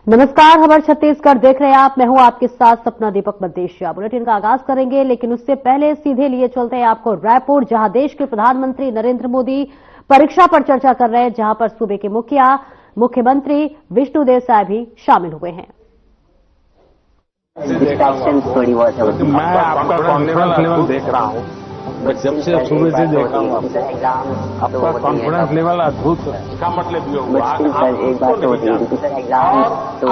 नमस्कार, खबर छत्तीसगढ़ देख रहे हैं आप। मैं हूं आपके साथ सपना दीपक मदेशिया। बुलेटिन का आगाज करेंगे, लेकिन उससे पहले सीधे लिए चलते हैं आपको रायपुर, जहां देश के प्रधानमंत्री नरेंद्र मोदी परीक्षा पर चर्चा कर रहे हैं, जहां पर सूबे के मुख्यमंत्री विष्णुदेव साय भी शामिल हुए हैं। मैं आपका कॉन्फिडेंस लेवल देख रहा हूँ। मैं जब से सुबह से देख रहा हूँ आपका कॉन्फिडेंस लेवल अद्भुत है। इसका मतलब ये हुआ एक बात तो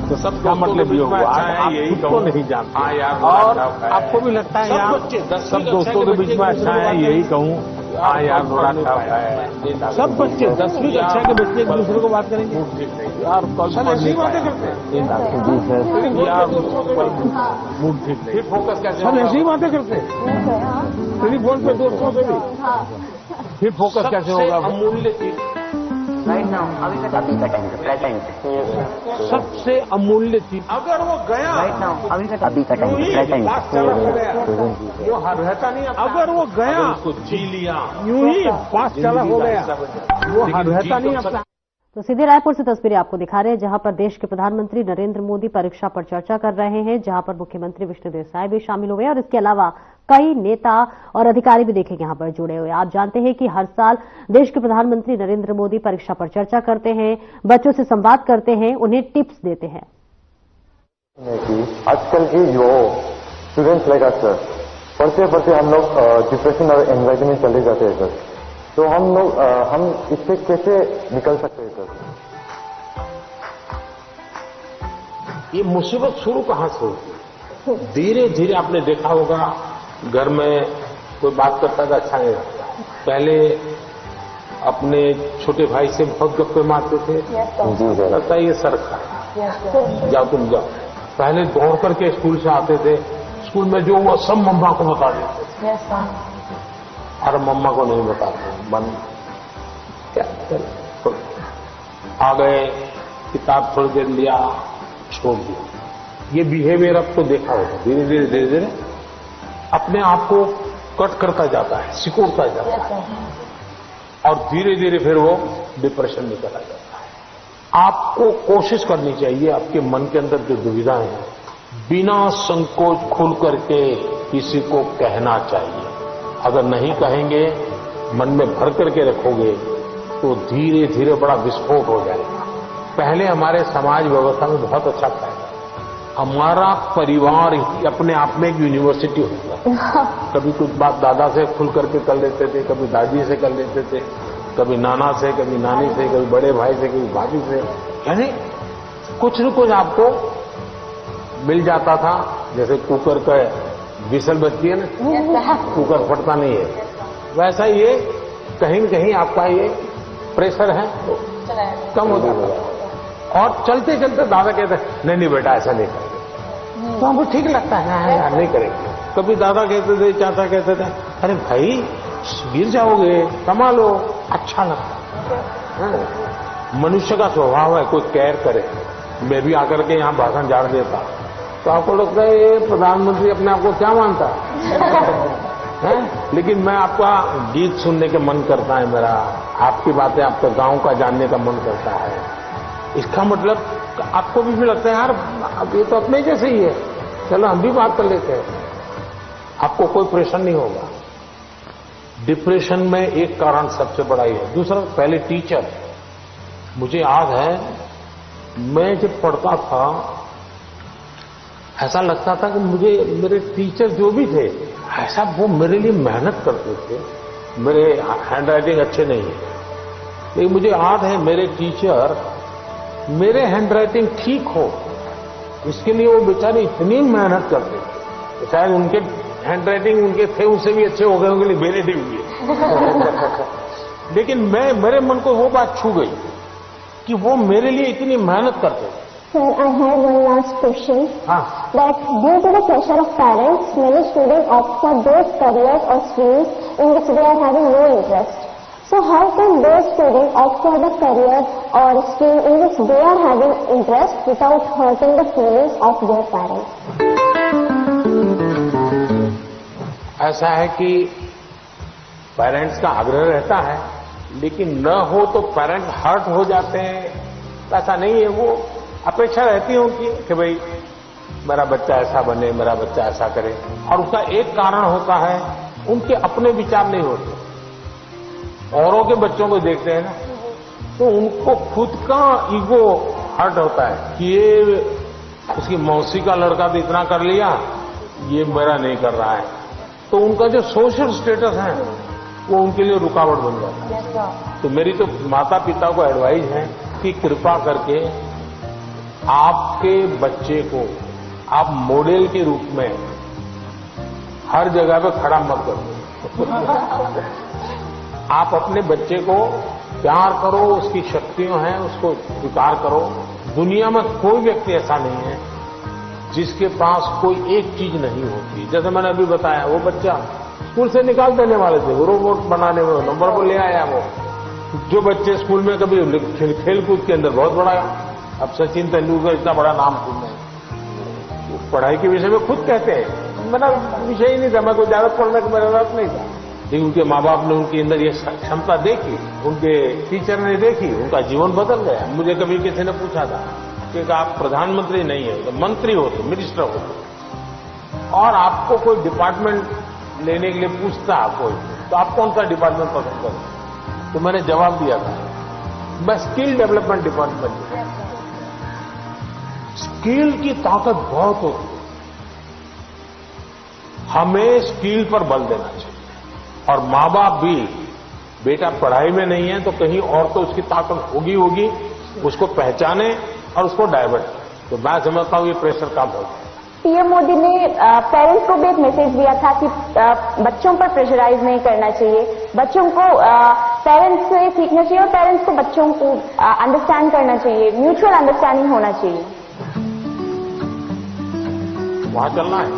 तो सबका मतलब ये हुआ आप खुद को नहीं जानते और आपको भी लगता है यार सब दोस्तों के बीच में अच्छा है, यही कहूँ हाँ यार थोड़ा अच्छा है। सब बच्चे 10वीं कक्षा के बच्चे एक दूसरे को बात करेंगे यार कल ऐसी बातें करते हैं यार मूड ठीक नहीं, फोकस कैसे सब ऐसी बातें करते हैं टेलीफोन पे दोस्तों से भी, फिर फोकस कैसे होगा? अमूल्य चीज राइट नाउ अभी का टाइम प्रेजेंट सबसे अमूल्य चीज अगर वो गया राइट नाउ अभी का टाइम प्रेजेंट वो रहता नहीं। अगर वो गया उसको जी लिया यूं ही पास चला हो गया वो रहता नहीं अपना। तो सीधे रायपुर से तस्वीरें आपको दिखा रहे हैं, जहां पर देश के प्रधानमंत्री नरेंद्र मोदी परीक्षा पर चर्चा कर रहे हैं, जहां पर मुख्यमंत्री विष्णुदेव साय भी शामिल हुए और इसके अलावा कई नेता और अधिकारी भी देखे यहां पर जुड़े हुए। आप जानते हैं कि हर साल देश के प्रधानमंत्री नरेंद्र मोदी परीक्षा पर चर्चा करते हैं, बच्चों से संवाद करते हैं, उन्हें टिप्स देते हैं। आजकल की जो स्टूडेंट्स लाइक अस सर पढ़ते पढ़ते हम लोग डिप्रेशन और एंजाइटी में चले जाते हैं सर, तो हम इससे कैसे निकल सकते हैं सर? ये मुसीबत शुरू कहां से होती है? धीरे धीरे आपने देखा होगा घर में कोई बात करता था अच्छा नहीं लगता। पहले अपने छोटे भाई से बहुत गप्पे मारते थे, लगता है ये सर खा जाओ तुम जाओ। पहले दौड़ करके स्कूल से आते थे, स्कूल में जो हुआ सब मम्मा को बता देते थे और मम्मा को नहीं बताते मन क्या चलो आ गए, किताब थोड़ी देर लिया छोड़ दिया। ये बिहेवियर अब तो देखा होगा धीरे धीरे धीरे धीरे अपने आप को कट करता जाता है, सिकुड़ता जाता है और धीरे धीरे फिर वो डिप्रेशन में चला जाता है। आपको कोशिश करनी चाहिए आपके मन के अंदर जो दुविधाएं हैं बिना संकोच खुल करके किसी को कहना चाहिए। अगर नहीं कहेंगे, मन में भर करके रखोगे तो धीरे धीरे बड़ा विस्फोट हो जाएगा। पहले हमारे समाज व्यवस्था में बहुत अच्छा था, हमारा परिवार अपने आप में एक यूनिवर्सिटी होता। कभी कुछ बात दादा से खुल करके कर लेते थे, कभी दादी से कर लेते थे, कभी नाना से, कभी नानी से, कभी बड़े भाई से, कभी भाभी से, यानी कुछ न कुछ आपको मिल जाता था। जैसे कुकर का विसल बजती है ना, कुकर फटता नहीं है, वैसा ये कहीं न कहीं आपका ये प्रेशर है तो कम हो जाता है। और चलते चलते दादा कहते नहीं नहीं बेटा ऐसा नहीं करेंगे, तो हमको ठीक लगता है यार नहीं करेंगे। कभी दादा कहते थे, चाचा कहते थे अरे भाई गिर जाओगे, कमा लो, अच्छा लगता है। मनुष्य का स्वभाव है कोई केयर करे। मैं भी आकर के यहाँ भाषण झाड़ देता तो आपको लगता है ये प्रधानमंत्री अपने आप को क्या मानता है? लेकिन मैं आपका गीत सुनने के मन करता है मेरा, आपकी बातें आपके गांव का जानने का मन करता है। इसका मतलब आपको भी लगता है यार अब ये तो अपने जैसे ही है, चलो हम भी बात कर लेते हैं। आपको कोई प्रेशर नहीं होगा। डिप्रेशन में एक कारण सबसे बड़ा ही है। दूसरा पहले टीचर, मुझे याद है मैं जब पढ़ता था ऐसा लगता था कि मुझे मेरे टीचर जो भी थे ऐसा वो मेरे लिए मेहनत करते थे। मेरे हैंड राइटिंग अच्छे नहीं है, लेकिन मुझे याद है मेरे टीचर मेरे हैंड राइटिंग ठीक हो इसके लिए वो बेचारे इतनी मेहनत करते थे। शायद उनके हैंड राइटिंग उनके थे उनसे भी अच्छे हो गए होंगे, मेरे नहीं हुए। लेकिन मेरे मन को वो बात छू गई कि वो मेरे लिए इतनी मेहनत करते थे। Sir, I have one last question. That due to the pressure of parents, many students opt for those careers or streams in which they are having no interest. So how can those students opt for the career or stream in which they are having interest without hurting the feelings of their parents? ऐसा है कि parents का आग्रह रहता है, लेकिन न हो तो पेरेंट्स हर्ट हो जाते हैं ऐसा नहीं है, वो अपेक्षा रहती है उनकी कि भाई मेरा बच्चा ऐसा बने, मेरा बच्चा ऐसा करे। और उसका एक कारण होता है, उनके अपने विचार नहीं होते। औरों के बच्चों को देखते हैं ना, तो उनको खुद का ईगो हर्ट होता है कि ये उसकी मौसी का लड़का तो इतना कर लिया, ये मेरा नहीं कर रहा है। तो उनका जो सोशल स्टेटस है वो उनके लिए रुकावट बन जाता है। तो मेरी तो माता पिता को एडवाइस है कि कृपा करके आपके बच्चे को आप मॉडल के रूप में हर जगह पे खड़ा मत करो। आप अपने बच्चे को प्यार करो, उसकी शक्तियां हैं उसको स्वीकार करो। दुनिया में कोई व्यक्ति ऐसा नहीं है जिसके पास कोई एक चीज नहीं होती। जैसे मैंने अभी बताया, वो बच्चा स्कूल से निकाल देने वाले थे, वो रोबोट बनाने में नंबर पर ले आया। वो जो बच्चे स्कूल में कभी खेलकूद के अंदर बहुत बड़ा, अब सचिन तेंदुलकर इतना बड़ा नाम सुन रहे हैं, पढ़ाई के विषय में खुद कहते हैं मेरा विषय ही नहीं था, मैं कोई ज्यादा पढ़ने का मेरा रात नहीं था। लेकिन उनके माँ बाप ने उनके अंदर ये क्षमता देखी, उनके टीचर ने देखी, उनका जीवन बदल गया। मुझे कभी किसी ने पूछा था कि आप प्रधानमंत्री नहीं है, तो मंत्री हो, तो मिनिस्टर हो, और आपको कोई डिपार्टमेंट लेने के लिए पूछता कोई, तो आप कौन सा डिपार्टमेंट पसंद करें? तो मैंने जवाब दिया था मैं स्किल डेवलपमेंट डिपार्टमेंट। स्किल की ताकत बहुत होती है, हमें स्किल पर बल देना चाहिए। और माँ बाप भी, बेटा पढ़ाई में नहीं है तो कहीं और तो उसकी ताकत होगी, उसको पहचाने और उसको डाइवर्ट करें। तो मैं समझता हूं ये प्रेशर कम होगा। पीएम मोदी ने पेरेंट्स को भी एक मैसेज दिया था कि बच्चों पर प्रेशराइज नहीं करना चाहिए, बच्चों को पेरेंट्स से सीखना चाहिए और पेरेंट्स को बच्चों को अंडरस्टैंड करना चाहिए, म्यूचुअल अंडरस्टैंडिंग होना चाहिए। वहां चलना है।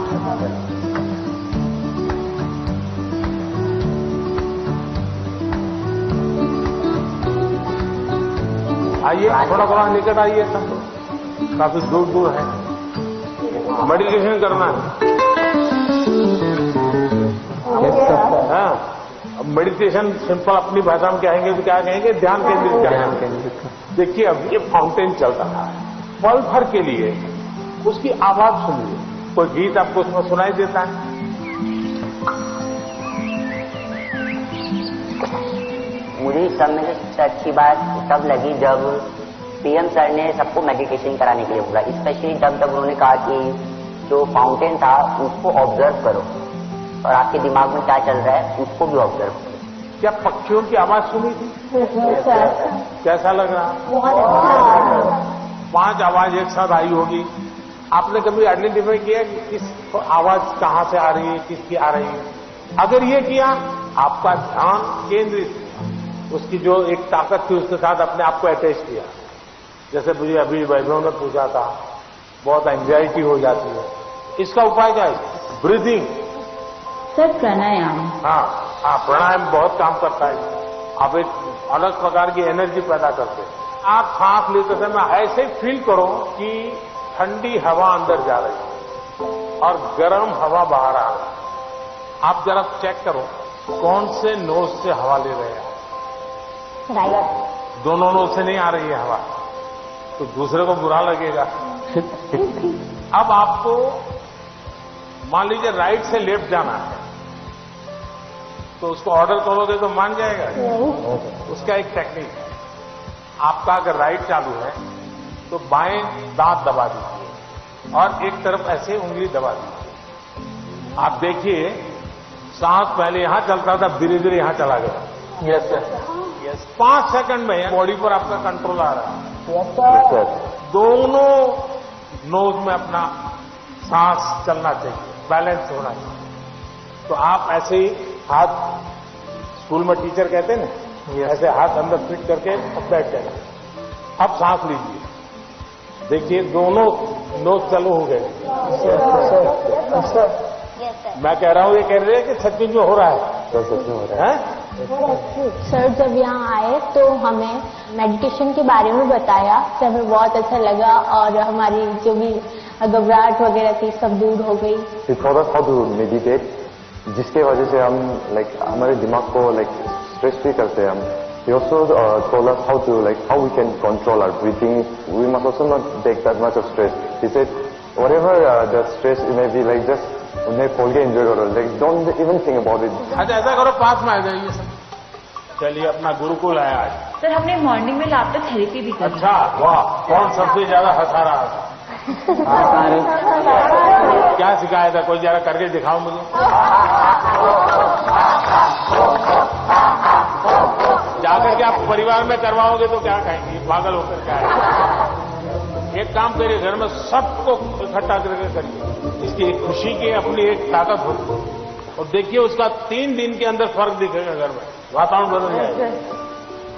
आइए थोड़ा थोड़ा निकट आइए, सब काफी दूर दूर है। मेडिटेशन करना है। हाँ, मेडिटेशन सिंपल अपनी भाषा में कहेंगे तो क्या कहेंगे, ध्यान केंद्रित करना। देखिए अब ये फाउंटेन चलता है, पल भर के लिए उसकी आवाज सुनिए। कोई गीत आपको उसमें सुनाई देता है? मुझे सब में सबसे अच्छी बात तब लगी जब पीएम सर ने सबको मेडिटेशन कराने के लिए बोला, स्पेशली जब उन्होंने कहा कि जो फाउंटेन था उसको ऑब्जर्व करो और आपके दिमाग में क्या चल रहा है उसको भी ऑब्जर्व करो। क्या पक्षियों की आवाज सुनी थी? कैसा लग रहा? 5 आवाज एक साथ आई होगी। आपने कभी आइडेंटिफाई किया कि किस आवाज कहां से आ रही है, किसकी आ रही है? अगर ये किया, आपका ध्यान केंद्रित, उसकी जो एक ताकत थी उसके साथ अपने आप को अटैच किया। जैसे मुझे अभी वैभव ने पूछा था, बहुत एंजाइटी हो जाती है, इसका उपाय क्या है? ब्रीदिंग। सर प्राणायाम। हाँ, प्राणायाम बहुत काम करता है। आप एक अलग प्रकार की एनर्जी पैदा करते हैं। आप सांस लेते समय ऐसे फील करो कि ठंडी हवा अंदर जा रही है और गर्म हवा बाहर आ रही है। आप जरा चेक करो कौन से नोज से हवा ले रहे हैं। दोनों नोज से नहीं आ रही है हवा, तो दूसरे को बुरा लगेगा। अब आपको मान लीजिए राइट से लेफ्ट जाना है, तो उसको ऑर्डर करोगे तो मान जाएगा? उसका एक टेक्निक है। आपका अगर राइट चालू है तो बाएं दांत दबा दीजिए और एक तरफ ऐसे उंगली दबा दीजिए। आप देखिए सांस पहले यहां चलता था, धीरे धीरे यहां चला गया। Yes sir. 5 सेकंड में बॉडी पर आपका कंट्रोल आ रहा है। Yes sir. दोनों नोज में अपना सांस चलना चाहिए, बैलेंस होना चाहिए। तो आप ऐसे ही हाथ, स्कूल में टीचर कहते हैं ना, ऐसे हाथ अंदर फिट करके बैठ जाए। अब सांस लीजिए, देखिए दोनों नोज चालू हो गए। मैं कह रहा हूं, ये कह रहे हैं कि सचमुच में हो रहा है? सच में हो रहा है। सर जब यहाँ आए तो हमें मेडिटेशन के बारे में बताया, तो हमें बहुत अच्छा लगा और हमारी जो भी घबराहट वगैरह थी सब दूर हो गई। He taught us how to meditate, जिसके वजह से हम हमारे दिमाग को स्ट्रेस फ्री करते हैं हम, he also told us how we can control our breathing. We must also not take that much of stress. He said, whatever the stress it may be, like just उन्हें खोल के enjoy करो, like don't even think about it. अच्छा ऐसा करो, पास में आ जाइए सब। चलिए अपना गुरुकुल है आज। सर हमने मॉर्निंग में लाफ्टर थेरेपी भी की। अच्छा वाह, कौन सबसे ज्यादा हंसा रहा था? क्या सिखाया था? कोई जरा करके दिखाओ मुझे। जाकर के आप परिवार में करवाओगे तो क्या कहेंगे, पागल होकर क्या है? एक काम करिए, घर में सबको इकट्ठा करके करिए। इसकी खुशी की अपनी एक ताकत होती है और देखिए उसका 3 दिन के अंदर फर्क दिखेगा घर में, वातावरण बदल जाएगा।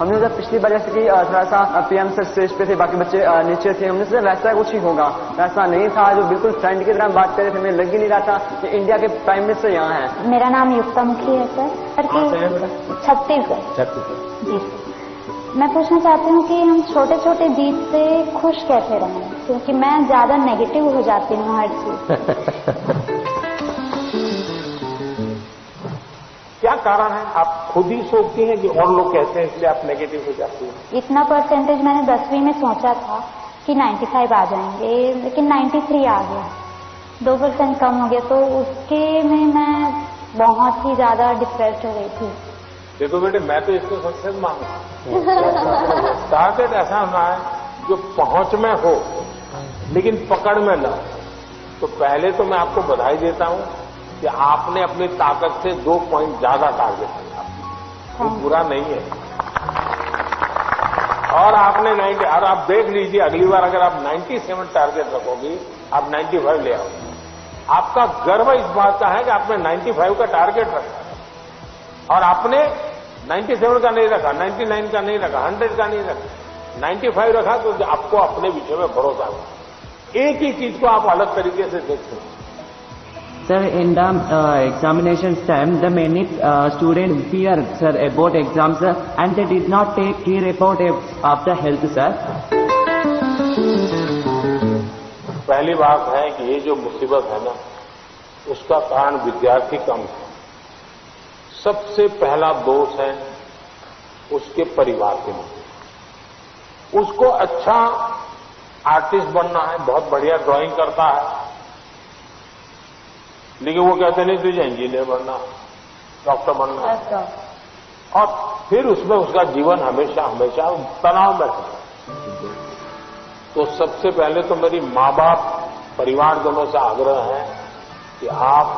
हमने जब पिछली बार जैसे कि थोड़ा सा पीएम सर स्टेज पे थे, बाकी बच्चे नीचे थे, हमने सोचा वैसा कुछ ही होगा, वैसा नहीं था। जो बिल्कुल फ्रेंड की तरह बात कर रहे थे, हमें लग ही नहीं रहा था कि इंडिया के प्राइम मिनिस्टर यहाँ है। मेरा नाम युक्ता मुखी है सर। छत्तीसगढ़ जी। मैं पूछना चाहती हूँ कि हम छोटे छोटे जीत से खुश कैसे रहें, क्योंकि मैं ज्यादा नेगेटिव हो जाती हूँ हर चीज। क्या कारण है? आप खुद ही सोचती हैं कि और लोग कहते हैं इसलिए आप नेगेटिव हो जाती हैं? इतना परसेंटेज मैंने 10वीं में सोचा था कि 95 आ जाएंगे, लेकिन 93 आ गया, 2% कम हो गया, तो उसके में मैं बहुत ही ज्यादा डिप्रेस्ड हो गई थी। देखो बेटे, मैं तो इसको सक्सेस मानूंगा। टारगेट ऐसा होना है जो पहुंच में हो लेकिन पकड़ में न हो। तो पहले तो मैं आपको बधाई देता हूं कि आपने अपनी ताकत से 2 पॉइंट ज्यादा टारगेट किया, वो बुरा नहीं है। और आपने 90, और आप देख लीजिए अगली बार अगर आप 97 टारगेट रखोगी, आप 95 ले आओगे। आपका गर्व इस बात का है कि आपने 95 का टारगेट रखा और आपने 97 का नहीं रखा, 99 का नहीं रखा, 100 का नहीं रखा, 95 रखा। तो आपको अपने विषय में भरोसा हुआ। एक ही चीज को आप अलग तरीके से देखते हैं। Sir, in the examination time, the many students fear, sir, about exams, sir, and they did not take care about after health, sir. पहली बात है कि ये जो मुसीबत है ना, उसका कारण विद्यार्थी कम है। सबसे पहला दोष है उसके परिवार के लिए। उसको अच्छा आर्टिस्ट बनना है, बहुत बढ़िया ड्राइंग करता है, लेकिन वो कहते नहीं तुझे इंजीनियर बनना, डॉक्टर बनना है, और फिर उसमें उसका जीवन हमेशा हमेशा तनाव में है। तो सबसे पहले तो मेरी माँ बाप परिवार दोनों से आग्रह है कि आप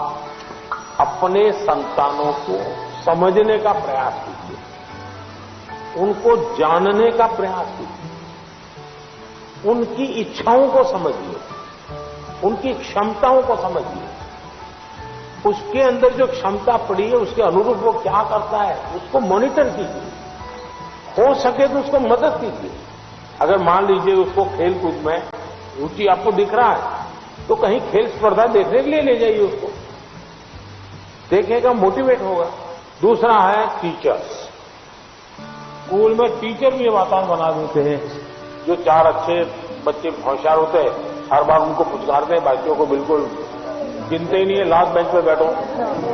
अपने संतानों को समझने का प्रयास कीजिए, उनको जानने का प्रयास कीजिए, उनकी इच्छाओं को समझिए, उनकी क्षमताओं को समझिए, उसके अंदर जो क्षमता पड़ी है उसके अनुरूप वो क्या करता है उसको मॉनिटर कीजिए, हो सके तो उसको मदद कीजिए। अगर मान लीजिए उसको खेल कूद में रुचि आपको दिख रहा है तो कहीं खेल स्पर्धा देखने के लिए ले जाइए, उसको देखेगा, मोटिवेट होगा। दूसरा है टीचर्स। स्कूल में टीचर भी ये वातावरण बना देते हैं, जो 4 अच्छे बच्चे होशियार होते हैं, हर बार उनको पुचकारते हैं, बाकियों को बिल्कुल गिनते ही नहीं है, लास्ट बेंच पे बैठो,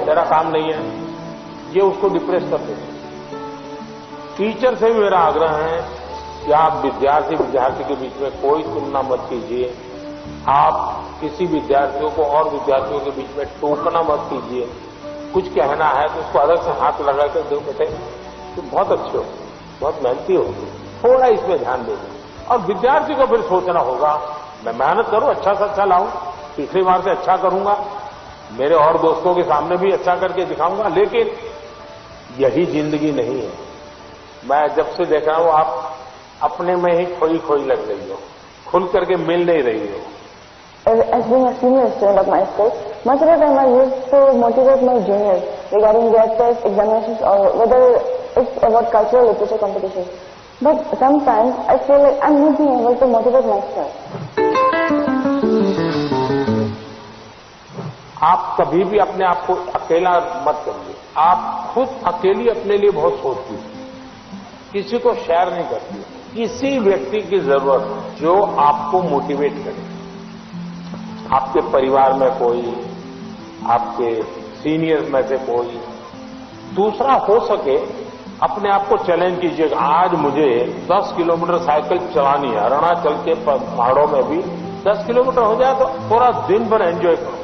तेरा काम नहीं है, ये उसको डिप्रेस कर देते हैं। टीचर से भी मेरा आग्रह है कि आप विद्यार्थी के बीच में कोई तुलना मत कीजिए, आप किसी विद्यार्थियों को और विद्यार्थियों के बीच में टोकना मत कीजिए। कुछ कहना है तो उसको अलग से हाथ लगा कर दो, बेटे तो बहुत अच्छे हो, बहुत मेहनती हो, थोड़ा इसमें ध्यान देना। और विद्यार्थी को फिर सोचना होगा, मैं मेहनत करूं, अच्छा से अच्छा लाऊं, पिछली बार से अच्छा करूंगा, मेरे और दोस्तों के सामने भी अच्छा करके दिखाऊंगा। लेकिन यही जिंदगी नहीं है। मैं जब से देख रहा हूं आप अपने में ही खोई लग रही हो, खुल करके मिल नहीं रही हो। As being a senior student of my school, much of the time I used to motivate my juniors regarding their test examinations or whether it's about cultural literature competitions. But sometimes I feel like I'm not being able to motivate myself. आप कभी भी अपने आप को अकेला मत करिए। आप खुद अकेली अपने लिए बहुत सोचती है, किसी को शेयर नहीं करती। किसी व्यक्ति की जरूरत है जो आपको मोटिवेट करे, आपके परिवार में कोई, आपके सीनियर्स में से कोई। दूसरा, हो सके अपने आप को चैलेंज कीजिएगा। आज मुझे 10 किलोमीटर साइकिल चलानी है, अरुणाचल के पहाड़ों में भी 10 किलोमीटर हो जाए तो पूरा दिन भर एंजॉय करो।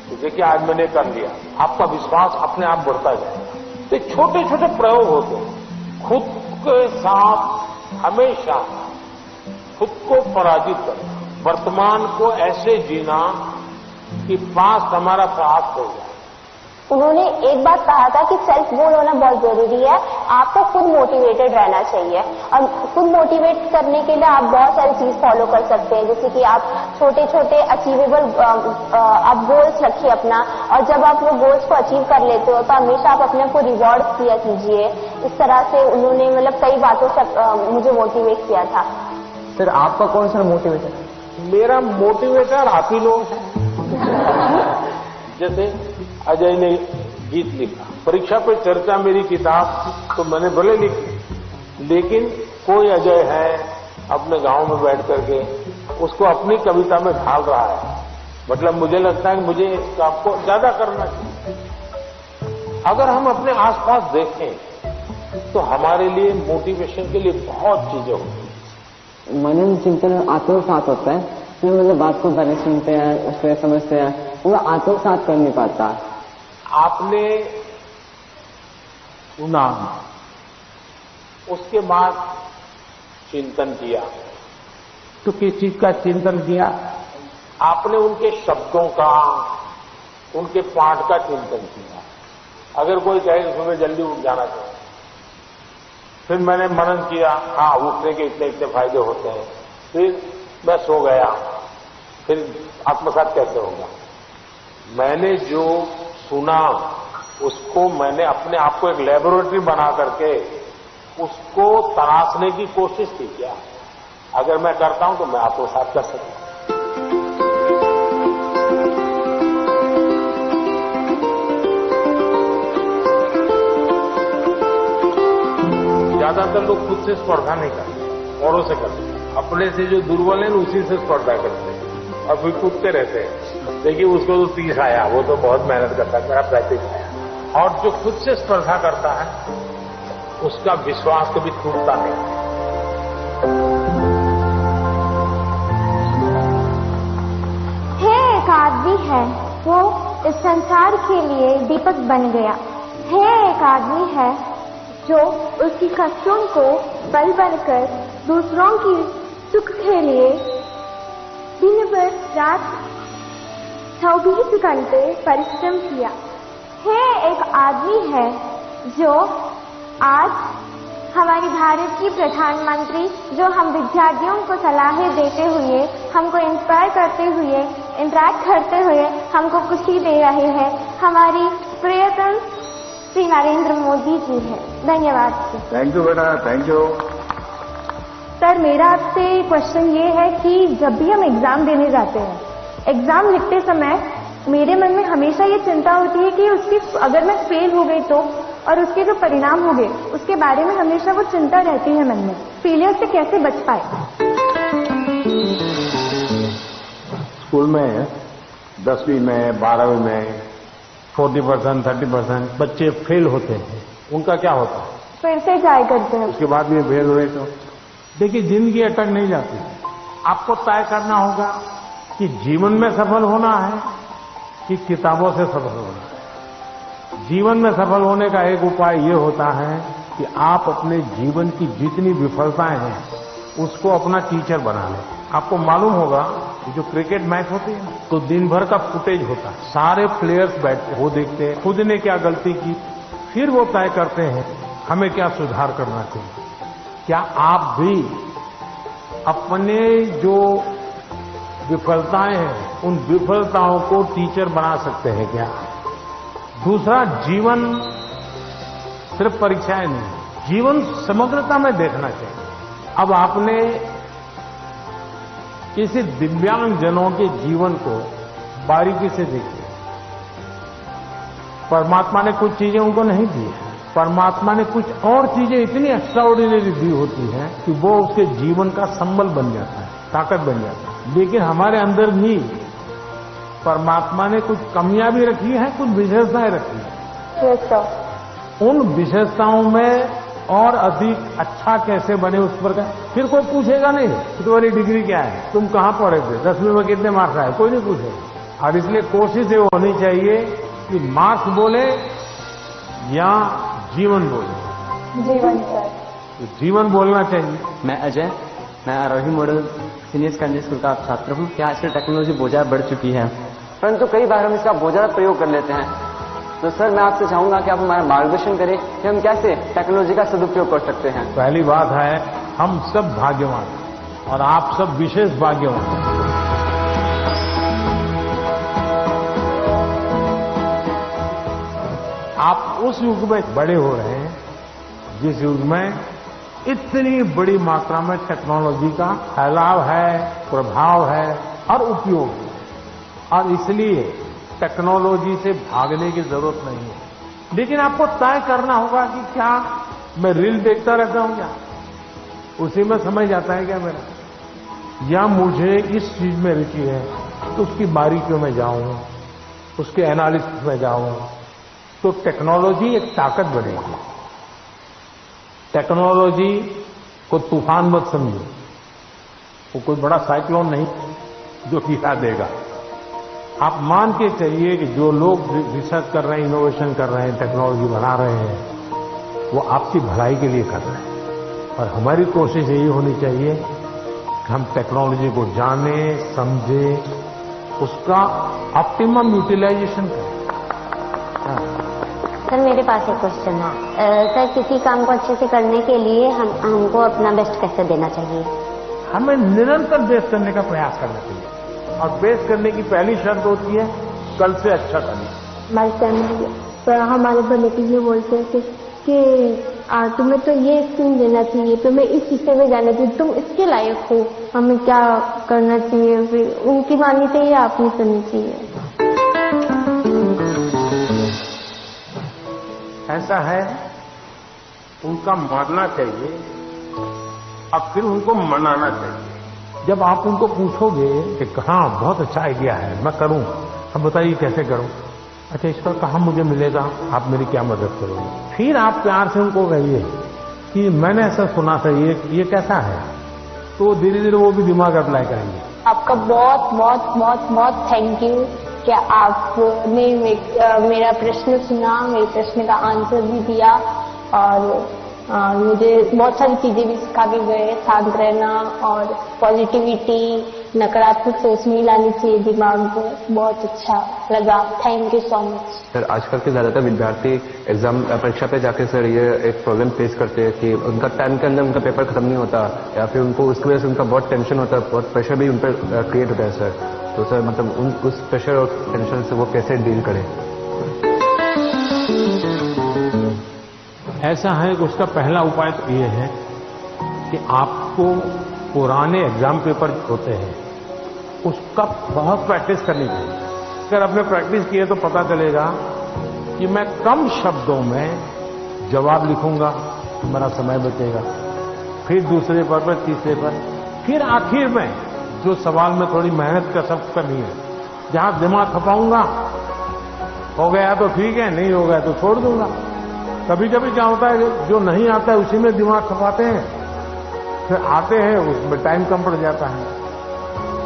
तो देखिए आज मैंने कर लिया, आपका विश्वास अपने आप बढ़ता जाएगा। तो छोटे छोटे प्रयोग होते हैं। खुद के साथ हमेशा खुद को पराजित करना, वर्तमान को ऐसे जीना कि पास्ट हमारा पास्ट हो जाए। उन्होंने एक बात कहा था कि सेल्फ गोल होना बहुत जरूरी है, आपको खुद मोटिवेटेड रहना चाहिए और खुद मोटिवेट करने के लिए आप बहुत सारी चीज फॉलो कर सकते हैं, जैसे कि आप छोटे छोटे अचीवेबल आप गोल्स रखिए अपना, और जब आप वो गोल्स को अचीव कर लेते हो तो हमेशा आप अपने को रिवॉर्ड किया कीजिए। इस तरह से उन्होंने मतलब कई बातों से मुझे मोटिवेट किया था। सर आपका कौन सा मोटिवेटर? मेरा मोटिवेटर आप ही लोग हैं। जैसे अजय ने गीत लिखा, परीक्षा पे चर्चा मेरी किताब तो मैंने भले लिखी, लेकिन कोई अजय है अपने गांव में बैठ करके उसको अपनी कविता में ढाल रहा है। मतलब मुझे लगता है कि मुझे इस काम को ज्यादा करना चाहिए। अगर हम अपने आसपास देखें तो हमारे लिए मोटिवेशन के लिए बहुत चीजें होती हैं। मनन चिंतन आत्मसात होता है, मतलब बात को पहले सुनते हैं, उससे समझते हैं, वो आत्मसात कर नहीं पाता। आपने सुना, उसके बाद चिंतन किया, तो किस चीज का चिंतन किया? आपने उनके शब्दों का, उनके पाठ का चिंतन किया। अगर कोई कहे सुबह जल्दी उठ जाना चाहिए, फिर मैंने मनन किया, हाँ उठने के इतने इतने फायदे होते हैं, फिर मैं सो गया, फिर आत्मसात कैसे होगा? मैंने जो सुना उसको मैंने अपने आप को एक लेबोरेटरी बना करके उसको तराशने की कोशिश की। क्या अगर मैं करता हूं तो मैं आत्मसात कर सकता हूं। ज्यादातर लोग खुद से स्पर्धा नहीं करते, औरों से करते हैं। अपने से जो दुर्बल है उसी से स्पर्धा करते हैं और फिर कूदते रहते हैं। देखिए उसको तो 30 आया, वो तो बहुत मेहनत करता है, मेरा 35 आया। और जो खुद से स्पर्धा करता है उसका विश्वास कभी टूटता नहीं। है एक आदमी है, वो इस संसार के लिए दीपक बन गया। है एक आदमी है जो उसकी कष्टों को बल बनकर दूसरों की सुख के लिए दिन भर रात 24 घंटे परिश्रम किया। है एक आदमी है जो आज हमारी भारत की प्रधानमंत्री, जो हम विद्यार्थियों को सलाहें देते हुए, हमको इंस्पायर करते हुए, इंटरैक्ट करते हुए हमको खुशी दे रहे हैं, हमारी प्रियतम श्री नरेंद्र मोदी जी है। धन्यवाद। थैंक यू बेटा, थैंक यू। सर मेरा आपसे क्वेश्चन ये है कि जब भी हम एग्जाम देने जाते हैं, एग्जाम लिखते समय मेरे मन में हमेशा ये चिंता होती है कि उसकी अगर मैं फेल हो गई तो, और उसके जो परिणाम हो गए उसके बारे में हमेशा वो चिंता रहती है मन में। फेलियर से कैसे बच पाए? स्कूल में 10वीं में 12वीं में 40%, 30% बच्चे फेल होते हैं, उनका क्या होता है? फिर से ट्राई करते हैं, उसके बाद में फेल हुए तो देखिए जिंदगी अटक नहीं जाती। आपको तय करना होगा कि जीवन में सफल होना है कि किताबों से सफल होना है। जीवन में सफल होने का एक उपाय ये होता है कि आप अपने जीवन की जितनी विफलताएं हैं उसको अपना टीचर बना लें। आपको मालूम होगा कि जो क्रिकेट मैच होती है तो दिन भर का फुटेज होता है, सारे प्लेयर्स बैठते वो देखते हैं खुद ने क्या गलती की, फिर वो तय करते हैं हमें क्या सुधार करना चाहिए। क्या आप भी अपने जो विफलताएं हैं उन विफलताओं को टीचर बना सकते हैं क्या? दूसरा, जीवन सिर्फ परीक्षाएं नहीं, जीवन समग्रता में देखना चाहिए। अब आपने किसी दिव्यांग जनों के जीवन को बारीकी से देखिए। परमात्मा ने कुछ चीजें उनको नहीं दी है, परमात्मा ने कुछ और चीजें इतनी एक्स्ट्राऑर्डिनरी दी होती हैं कि वो उसके जीवन का संबल बन जाता है, ताकत बन जाता है। लेकिन हमारे अंदर भी परमात्मा ने कुछ कमियां भी रखी हैं, कुछ विशेषताएं रखी हैं। उन विशेषताओं में और अधिक अच्छा कैसे बने उस पर फिर कोई पूछेगा नहीं कि तुम्हारी डिग्री क्या है, तुम कहाँ पढ़े थे, 10वीं में कितने मार्क्स आए, कोई नहीं पूछेगा। और इसलिए कोशिश ये होनी चाहिए कि मार्क्स बोले या जीवन बोले। जीवन सर, जीवन बोलना चाहिए। मैं अजय, मैं आरोही मॉडल सीनियर सेकेंडरी स्कूल का छात्र हूँ। क्या आजकल टेक्नोलॉजी बहुत ज़्यादा बढ़ चुकी है, परंतु कई बार हम इसका बहुत ज़्यादा प्रयोग कर लेते हैं। तो सर मैं आपसे चाहूंगा कि आप हमारा मार्गदर्शन करें कि हम कैसे टेक्नोलॉजी का सदुपयोग कर सकते हैं। पहली बात है हम सब भाग्यवान और आप सब विशेष भाग्यवान हैं। आप उस युग में बड़े हो रहे हैं जिस युग में इतनी बड़ी मात्रा में टेक्नोलॉजी का फैलाव है, प्रभाव है और उपयोग है, और इसलिए टेक्नोलॉजी से भागने की जरूरत नहीं है। लेकिन आपको तय करना होगा कि क्या मैं रील देखता रहता हूं, क्या उसी में समय जाता है क्या मेरा, या मुझे इस चीज में रुचि है तो उसकी बारीकियों में जाऊं, उसके एनालिसिस में जाऊं, तो टेक्नोलॉजी एक ताकत बनेगी। टेक्नोलॉजी को तूफान मत समझो, वो कोई बड़ा साइक्लोन नहीं जो गिरा देगा। आप मान के चलिए कि जो लोग रिसर्च कर रहे हैं, इनोवेशन कर रहे हैं, टेक्नोलॉजी बना रहे हैं, वो आपकी भलाई के लिए कर रहे हैं। और हमारी कोशिश यही होनी चाहिए कि हम टेक्नोलॉजी को जानें, समझें, उसका ऑप्टिमम यूटिलाइजेशन करें। सर मेरे पास एक क्वेश्चन है। सर किसी काम को अच्छे से करने के लिए हमको अपना बेस्ट कैसे देना चाहिए? हमें निरंतर बेस्ट करने का प्रयास करना चाहिए, और बेस्ट करने की पहली शर्त होती है कल से अच्छा करना। हमारी फैमिली हमारे बने के लिए बोलते हैं कि तुम्हें तो ये स्किल देना चाहिए, तुम्हें इस हिस्से में जाना चाहिए, तुम इसके लायक हो, हमें क्या करना चाहिए? फिर उनकी माननी चाहिए, आपनी सुननी चाहिए। ऐसा है, उनका मानना चाहिए और फिर उनको मनाना चाहिए। जब आप उनको पूछोगे कि हाँ बहुत अच्छा आइडिया है, मैं करूं, अब बताइए कैसे करूं, अच्छा इसका कहाँ मुझे मिलेगा, आप मेरी क्या मदद करोगे, फिर आप प्यार से उनको कहिए कि मैंने ऐसा सुना था, ये कैसा है, तो धीरे धीरे वो भी दिमाग अप्लाई करेंगे। आपका बहुत बहुत बहुत बहुत थैंक यू कि आपने मेरा प्रश्न सुना, मेरे प्रश्न का आंसर भी दिया, और मुझे बहुत सारी चीजें भी सिखा के गए, शांत रहना और पॉजिटिविटी, नकारात्मक सोच नहीं लानी चाहिए दिमाग में। बहुत अच्छा लगा, thank you so much. Sir आजकल के ज्यादातर विद्यार्थी एग्जाम परीक्षा पे जाके सर ये एक प्रॉब्लम फेस करते हैं कि उनका टाइम के अंदर उनका पेपर खत्म नहीं होता, या फिर उनको उसकी वजह से उनका बहुत टेंशन होता है, बहुत प्रेशर भी उन पर क्रिएट होता है सर। तो सर मतलब उस प्रेशर और टेंशन से वो कैसे डील करें? ऐसा है कि उसका पहला उपाय तो ये है कि आपको पुराने एग्जाम पेपर होते हैं उसका बहुत प्रैक्टिस करनी चाहिए। अगर आपने प्रैक्टिस की है तो पता चलेगा कि मैं कम शब्दों में जवाब लिखूंगा तो मेरा समय बचेगा, फिर दूसरे पर तीसरे पर, फिर आखिर में जो सवाल में थोड़ी मेहनत का सब करनी है, जहां दिमाग खपाऊंगा, हो गया तो ठीक है, नहीं हो गया तो छोड़ दूंगा। कभी कभी क्या होता है जो नहीं आता है उसी में दिमाग खपाते हैं, फिर आते हैं उसमें टाइम कम पड़ जाता है।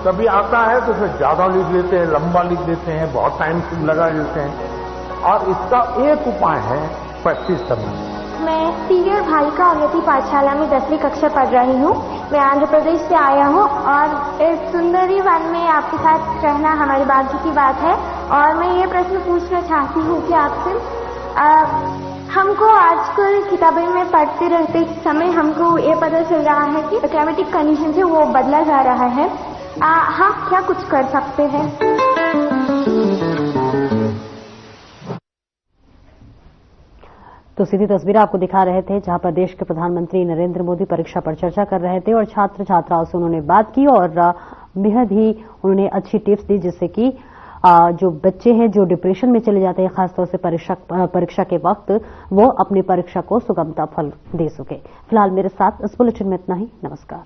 कभी आता है तो फिर ज्यादा लिख लेते हैं, लंबा लिख देते हैं, बहुत टाइम लगा लेते हैं। और इसका एक उपाय है प्रैक्टिस करना। मैं सीनियर बालिका उन्नति पाठशाला में 10वीं कक्षा पढ़ रही हूँ। मैं आंध्र प्रदेश से आया हूँ और इस सुंदरी वन में आपके साथ रहना हमारी भाग्य की बात है। और मैं ये प्रश्न पूछना चाहती हूँ कि आपसे हमको आजकल किताबें में पढ़ते रहते समय हमको ये पता चल रहा है कि क्लाइमेटिक कंडीशन से वो बदला जा रहा है, हम क्या कुछ कर सकते हैं? तो सीधी तस्वीर आपको दिखा रहे थे जहां पर देश के प्रधानमंत्री नरेंद्र मोदी परीक्षा पर चर्चा कर रहे थे और छात्र छात्राओं से उन्होंने बात की और बेहद ही उन्होंने अच्छी टिप्स दी जिससे कि जो बच्चे हैं जो डिप्रेशन में चले जाते हैं खासतौर से परीक्षा के वक्त, वो अपनी परीक्षा को सुगमता फल दे सके। फिलहाल मेरे साथ इस बुलेटिन में इतना ही। नमस्कार।